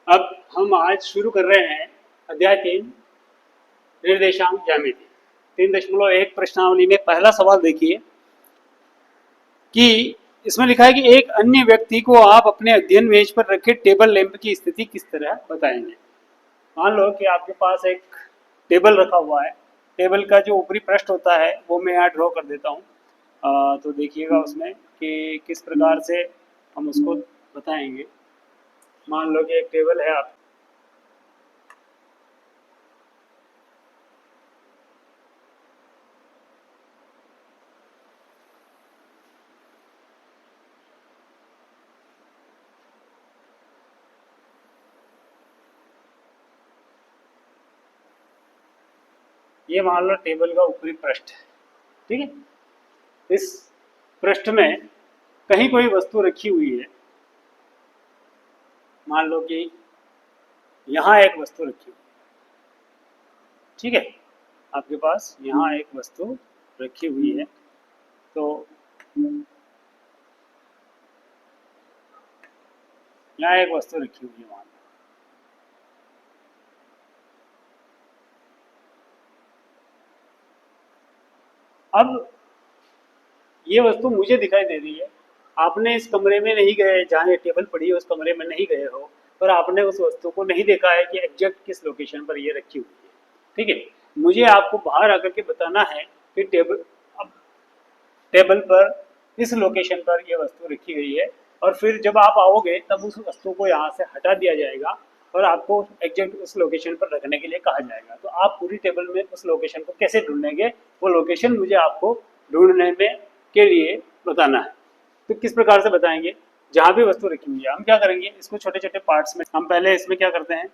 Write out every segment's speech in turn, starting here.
अब हम आज शुरू कर रहे हैं अध्याय 3 निर्देशांक ज्यामिति 3.1 प्रश्नावली में पहला सवाल देखिए कि इसमें लिखा है कि एक अन्य व्यक्ति को आप अपने अध्ययन मेज पर रखे टेबल लैंप की स्थिति किस तरह बताएंगे। मान लो कि आपके पास एक टेबल रखा हुआ है, टेबल का जो ऊपरी पृष्ठ होता है वो मैं यहाँ ड्रॉ कर देता हूँ। तो देखिएगा उसमें कि किस प्रकार से हम उसको बताएंगे। मान लो कि एक टेबल है आप ये मान लो टेबल का ऊपरी पृष्ठ है, ठीक है। इस पृष्ठ में कहीं कोई वस्तु रखी हुई है। मान लो कि यहाँ एक वस्तु रखी हुई है, ठीक है। आपके पास यहाँ एक वस्तु रखी हुई है, तो यहाँ एक वस्तु रखी हुई है मान लो। अब ये वस्तु मुझे दिखाई दे रही है, आपने इस कमरे में नहीं गए, जहाँ ये टेबल पड़ी है उस कमरे में नहीं गए हो, और आपने उस वस्तु को नहीं देखा है कि एग्जैक्ट किस लोकेशन पर ये रखी हुई है, ठीक है। मुझे आपको बाहर आकर के बताना है कि टेबल पर इस लोकेशन पर यह वस्तु रखी गई है, और फिर जब आप आओगे तब उस वस्तु को यहाँ से हटा दिया जाएगा और आपको एग्जैक्ट उस लोकेशन पर रखने के लिए कहा जाएगा। तो आप पूरी टेबल में उस लोकेशन को कैसे ढूंढेंगे, वो लोकेशन मुझे आपको ढूंढने में के लिए बताना है। तो किस प्रकार से बताएंगे, जहाँ भी वस्तु रखी हुई है हम क्या करेंगे, इसको छोटे छोटे पार्ट्स में, हम पहले इसमें क्या करते हैं,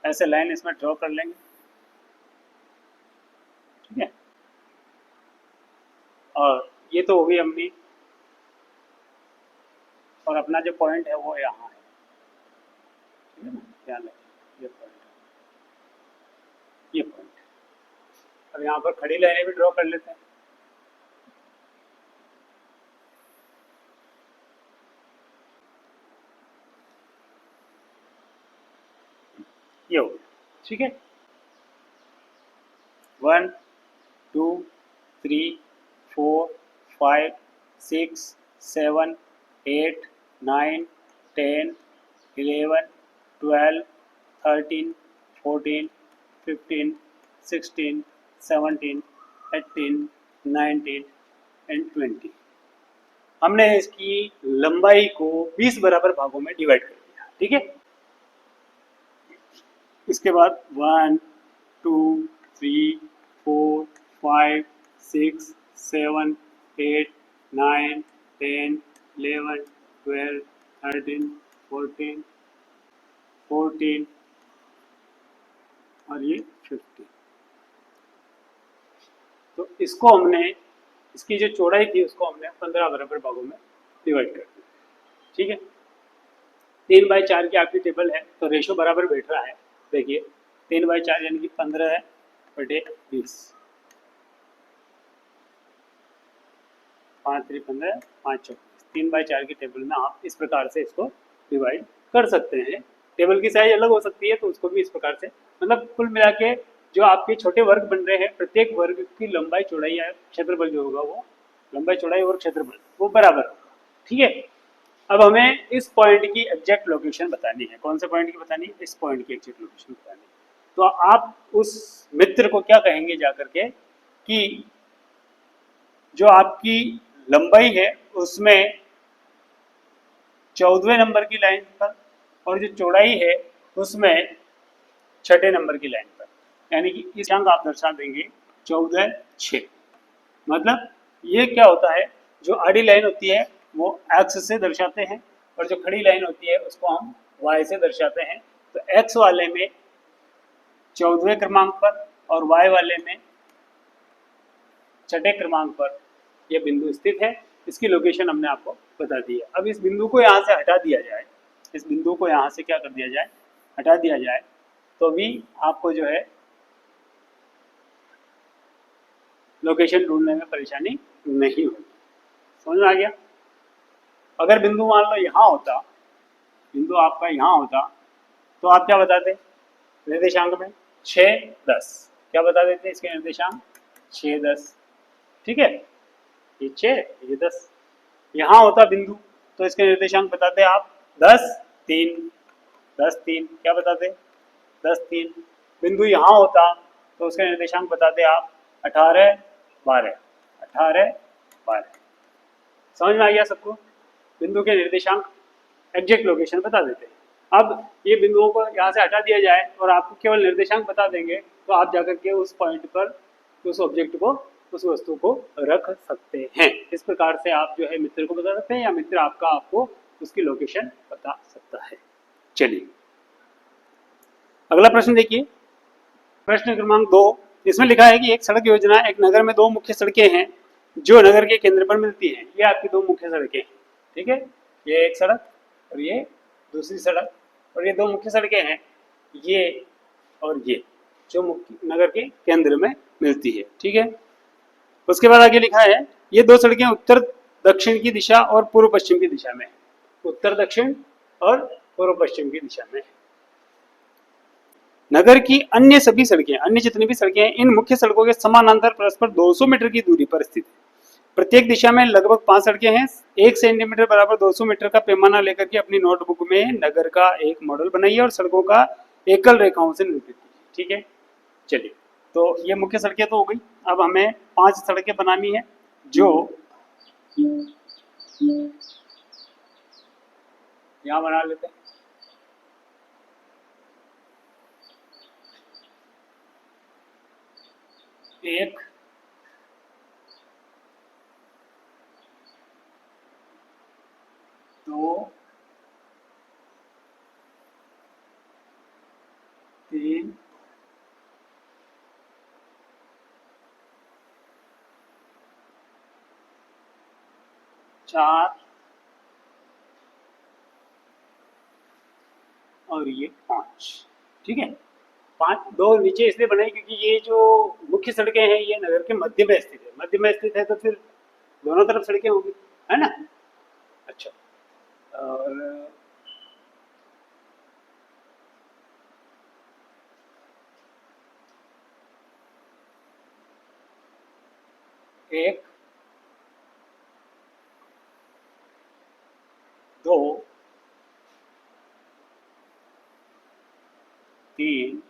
ऐसे लाइन इसमें ड्रॉ कर लेंगे, ठीक है। और ये तो हो गई अपनी, और अपना जो पॉइंट है वो यहाँ है, ठीक है ना, ध्यान रखें ये पॉइंट, ये पॉइंट। अब यहाँ पर खड़ी लाइनें भी ड्रॉ कर लेते हैं। ये हो गया, ठीक है। 1 2 3 4 5 6 7 8 9 10 11 12 13 14 15 16 17 18 19 एंड 20। हमने इसकी लंबाई को 20 बराबर भागों में डिवाइड कर दिया, ठीक है। इसके बाद 1 2 3 4 5 6 7 8 9 10 11 12 13 14 14 और ये 15। तो इसको हमने, इसकी जो चौड़ाई थी उसको हमने 15 बराबर भागों में डिवाइड कर दिया, ठीक है। 3/4 की आपकी टेबल है, तो रेशो बराबर बैठ रहा है। देखिए 3/4 यानी कि 15 है बटे 20, 5 3 15 5 24। 3/4 की टेबल में आप इस प्रकार से इसको डिवाइड कर सकते हैं। टेबल की साइज अलग हो सकती है, तो उसको भी इस प्रकार से, मतलब कुल मिला के जो आपके छोटे वर्ग बन रहे हैं, प्रत्येक वर्ग की लंबाई चौड़ाई या क्षेत्रफल जो होगा वो लंबाई चौड़ाई और क्षेत्रफल वो बराबर होगा, ठीक है। अब हमें इस पॉइंट की एग्जैक्ट लोकेशन बतानी है। कौन से पॉइंट की बतानी है, इस पॉइंट की एग्जैक्ट लोकेशन बतानी है। तो आप उस मित्र को क्या कहेंगे जाकर के कि जो आपकी लंबाई है उसमें 14वें नंबर की लाइन पर, और जो चौड़ाई है उसमें 6ठे नंबर की लाइन पर, यानी कि इस अंक आप दर्शा देंगे 14 6। मतलब ये क्या होता है, जो आड़ी लाइन होती है वो एक्स से दर्शाते हैं, और जो खड़ी लाइन होती है उसको हम वाई से दर्शाते हैं। तो एक्स वाले में 14वें क्रमांक पर और वाई वाले में 6ठे क्रमांक पर यह बिंदु स्थित है। इसकी लोकेशन हमने आपको बता दी है। अब इस बिंदु को यहाँ से हटा दिया जाए, इस बिंदु को यहाँ से क्या कर दिया जाए, हटा दिया जाए तो भी आपको जो है लोकेशन ढूंढने में परेशानी नहीं होगी। समझ में आ गया? अगर बिंदु मान लो यहाँ होता, बिंदु आपका यहाँ होता तो आप क्या बताते निर्देशांक में? 6, 10। क्या बता देते इसके निर्देशांक? 6, 10। ठीक है, ये 6, ये 10। यहाँ होता बिंदु तो इसके निर्देशांक बताते आप 10, 3। 10, 3 क्या बताते? 10, 3। बिंदु यहाँ होता तो उसके निर्देशांक बताते आप 18, 12। 18, 12। समझ में आ गया सबको? बिंदु के निर्देशांक एग्जैक्ट लोकेशन बता देते हैं। अब ये बिंदुओं को यहाँ से हटा दिया जाए और आपको केवल निर्देशांक बता देंगे तो आप जाकर के उस पॉइंट पर उस ऑब्जेक्ट को, उस वस्तु को रख सकते हैं। इस प्रकार से आप जो है मित्र को बता सकते हैं या मित्र आपका आपको उसकी लोकेशन बता सकता है। चलिए अगला प्रश्न देखिए, प्रश्न क्रमांक 2। इसमें लिखा है कि एक सड़क योजना, एक नगर में दो मुख्य सड़कें हैं जो नगर के केंद्र पर मिलती हैं। ये आपकी दो मुख्य सड़कें हैं। ठीक है, ये एक सड़क और ये दूसरी सड़क, और ये दो मुख्य सड़कें हैं, ये और ये, जो नगर के केंद्र में मिलती है। ठीक है, उसके बाद आगे लिखा है ये दो सड़कें उत्तर दक्षिण की दिशा और पूर्व पश्चिम की दिशा में, उत्तर दक्षिण और पूर्व पश्चिम की दिशा में। नगर की अन्य सभी सड़कें, अन्य जितनी भी सड़कें हैं, इन मुख्य सड़कों के समानांतर परस्पर 200 मीटर की दूरी पर स्थित है। प्रत्येक दिशा में लगभग 5 सड़कें हैं। 1 सेंटीमीटर बराबर 200 मीटर का पैमाना लेकर के अपनी नोटबुक में नगर का एक मॉडल बनाइए और सड़कों का एकल रेखाओं से निरूपित कीजिए। ठीक है, चलिए तो ये मुख्य सड़कें तो हो गई। अब हमें 5 सड़कें बनानी है जो यहाँ बना लेते हैं। एक, दो, 3, 4 और ये 5। ठीक है, 5, 2 नीचे इसलिए बनाई क्योंकि ये जो मुख्य सड़कें हैं ये नगर के मध्य में स्थित है। मध्य में स्थित है तो फिर दोनों तरफ सड़कें होंगी, है ना? अच्छा, और एक, दो, 3,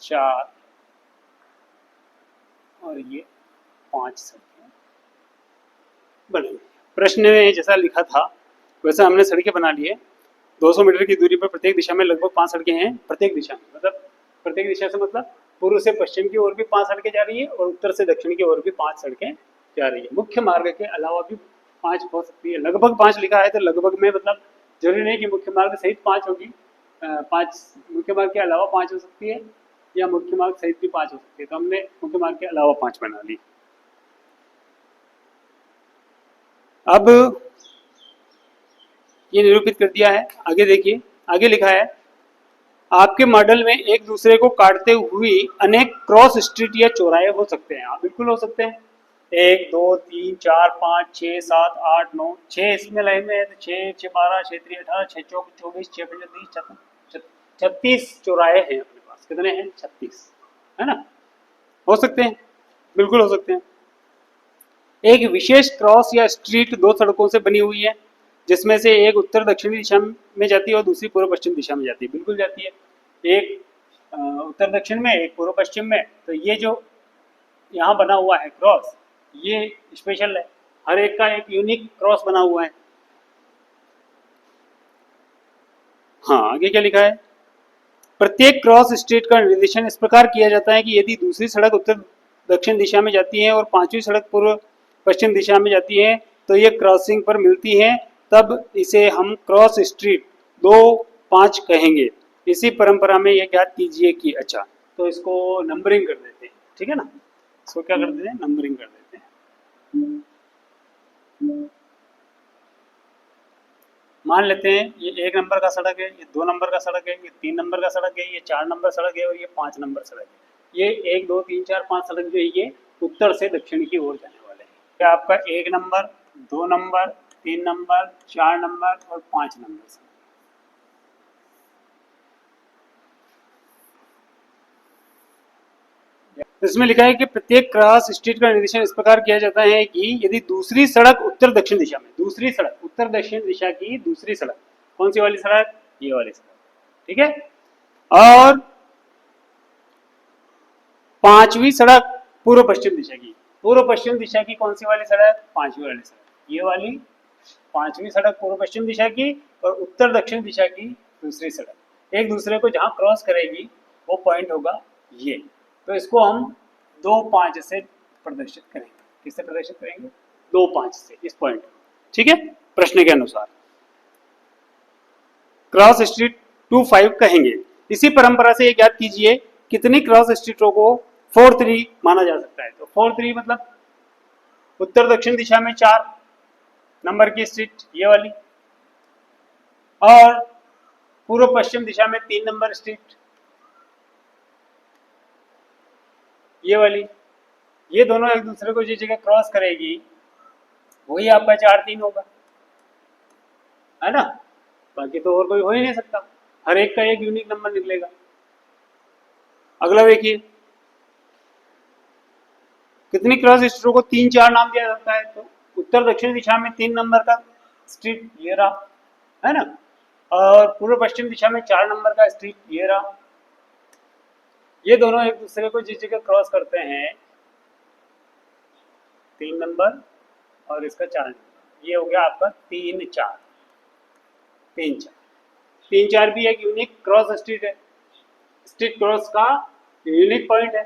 4 और ये 5 सड़कें बनी। प्रश्न में जैसा लिखा था वैसा हमने सड़कें बना ली है। 200 मीटर की दूरी पर प्रत्येक दिशा में लगभग 5 सड़कें हैं। प्रत्येक दिशा में मतलब, प्रत्येक दिशा से मतलब पूर्व से पश्चिम की ओर भी 5 सड़कें जा रही है और उत्तर से दक्षिण की ओर भी 5 सड़कें जा रही है। मुख्य मार्ग के अलावा भी 5 हो सकती है। लगभग 5 लिखा है तो लगभग में मतलब जरूरी नहीं कि मुख्य मार्ग सहित 5 होगी। 5 मुख्य मार्ग के अलावा 5 हो सकती है या मुख्य मार्ग सहित भी 5 हो सकती है। तो हमने मुख्य मार्ग के अलावा 5 बना ली। अब ये निरूपित कर दिया है। आगे देखिए, आगे लिखा है आपके मॉडल में एक दूसरे को काटते हुए अनेक क्रॉस स्ट्रीट या चौराहे हो सकते हैं। बिल्कुल हो सकते हैं। 1, 2, 3, 4, 5, 6, 7, 8, 9, 6 इसमें लाइन में है तो 6, 6, 12, 6, 3, 18, 6, 24, 24, 6, 25, 30, 36 चौराहे हैं अपने पास। कितने हैं? 36, है ना? हो सकते हैं, बिल्कुल हो सकते हैं। एक विशेष क्रॉस या स्ट्रीट दो सड़कों से बनी हुई है जिसमें से एक उत्तर दक्षिणी दिशा में जाती है और दूसरी पूर्व पश्चिम दिशा में जाती है। बिल्कुल जाती है। एक उत्तर दक्षिण में, एक पूर्व पश्चिम में। तो ये जो यहाँ बना हुआ है क्रॉस, ये स्पेशल है। हर एक का एक यूनिक क्रॉस बना हुआ है। हाँ, आगे क्या लिखा है? प्रत्येक क्रॉस स्ट्रीट का निर्देशन इस प्रकार किया जाता है कि यदि दूसरी सड़क उत्तर दक्षिण दिशा में जाती है और पांचवी सड़क पूर्व पश्चिम दिशा में जाती है तो ये क्रॉसिंग पर मिलती है, तब इसे हम क्रॉस स्ट्रीट 2, 5 कहेंगे। इसी परंपरा में यह ज्ञात कीजिए कि, अच्छा तो इसको नंबरिंग कर देते हैं। ठीक है ना, इसको क्या कर देते हैं? नंबरिंग कर देते हैं। मान लेते हैं ये 1 नंबर का सड़क है, ये 2 नंबर का सड़क है, ये 3 नंबर का सड़क है, ये 4 नंबर सड़क है और ये 5 नंबर सड़क है। ये 1 2 3 4 5 सड़क जो है ये उत्तर से दक्षिण की ओर जाने वाले हैं। क्या आपका 1 नंबर, 2 नंबर, 3 नंबर, 4 नंबर और 5 नंबर सड़क। इसमें लिखा है कि प्रत्येक क्रॉस स्ट्रीट का निर्देशन इस प्रकार किया जाता है कि यदि दूसरी सड़क उत्तर दक्षिण दिशा में, दूसरी सड़क उत्तर दक्षिण दिशा की दूसरी सड़क, कौन सी वाली सड़क? ये वाली सड़क, ठीक है। और पांचवी सड़क पूर्व पश्चिम दिशा की, पूर्व पश्चिम दिशा की कौन सी वाली सड़क? पांचवी वाली सड़क, ये वाली पांचवी सड़क पूर्व पश्चिम दिशा की और उत्तर दक्षिण दिशा की दूसरी सड़क एक दूसरे को जहां क्रॉस करेगी वो पॉइंट होगा ये। तो इसको हम 2 5 से प्रदर्शित करेंगे। किससे प्रदर्शित करेंगे? 2 5 से, इस पॉइंट, ठीक है। प्रश्न के अनुसार क्रॉस स्ट्रीट 2 5 कहेंगे। इसी परंपरा से एक याद कीजिए कितनी क्रॉस स्ट्रीटों को 4 3 माना जा सकता है। तो 4 3 मतलब उत्तर दक्षिण दिशा में 4 नंबर की स्ट्रीट ये वाली और पूर्व पश्चिम दिशा में 3 नंबर स्ट्रीट ये वाली। ये दोनों एक दूसरे को जिस जगह क्रॉस करेगी वही आपका 4 3 होगा, है ना। बाकी तो और कोई हो ही नहीं सकता, हर एक का एक यूनिक नंबर निकलेगा। अगला देखिए कितनी क्रॉस स्ट्रीटों को 3 4 नाम दिया जाता है। तो उत्तर दक्षिण दिशा में 3 नंबर का स्ट्रीट ये रहा, है ना। और पूर्व पश्चिम दिशा में 4 नंबर का स्ट्रीट ये रहा। ये दोनों एक दूसरे को जिस जगह क्रॉस करते हैं 3 नंबर और इसका 4 नंबर, ये हो गया आपका 3 4 3 4 3 4 भी एक यूनिक क्रॉस स्ट्रीट है, स्ट्रीट क्रॉस का यूनिक पॉइंट है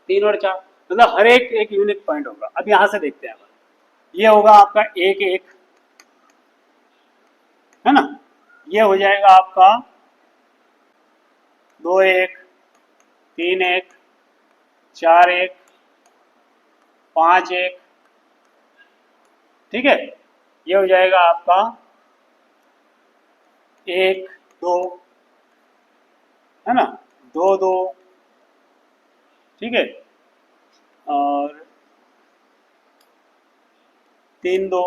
3 और 4, मतलब हर एक एक यूनिक पॉइंट होगा। अब यहां से देखते हैं, ये होगा आपका 1 1, है ना। ये हो जाएगा आपका 2 1 3 1 4 1 5 1, ठीक है। ये हो जाएगा आपका 1 2, है ना, 2 2, ठीक है। और 3 2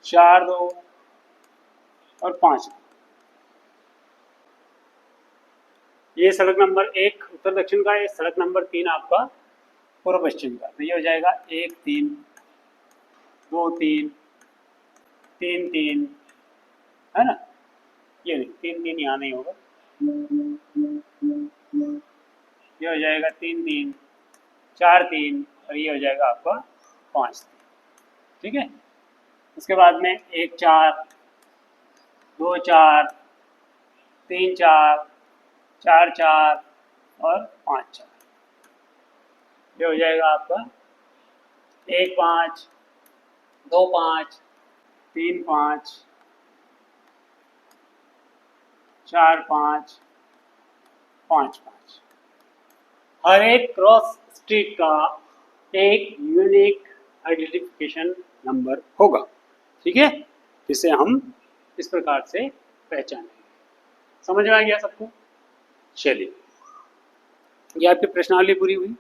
4 2 और 5। ये सड़क नंबर 1 उत्तर दक्षिण का, ये सड़क नंबर 3 आपका पूर्व पश्चिम का। तो ये हो जाएगा 1 3 2 3 3 3, है ना। ये नहीं 3 3 यहाँ नहीं होगा, ये हो जाएगा 3 3 4 3 और ये हो जाएगा आपका 5 3, ठीक है। उसके बाद में 1 4 2 4 3 4 4 4 और 5 4, ये हो जाएगा आपका 1 5 2 5 3 5 4 5 5 5। हर एक क्रॉस स्ट्रीट का एक यूनिक आइडेंटिफिकेशन नंबर होगा, ठीक है, जिसे हम इस प्रकार से पहचानेंगे। समझ में आ गया सबको? चलिए, ये आपकी प्रश्नावली पूरी हुई।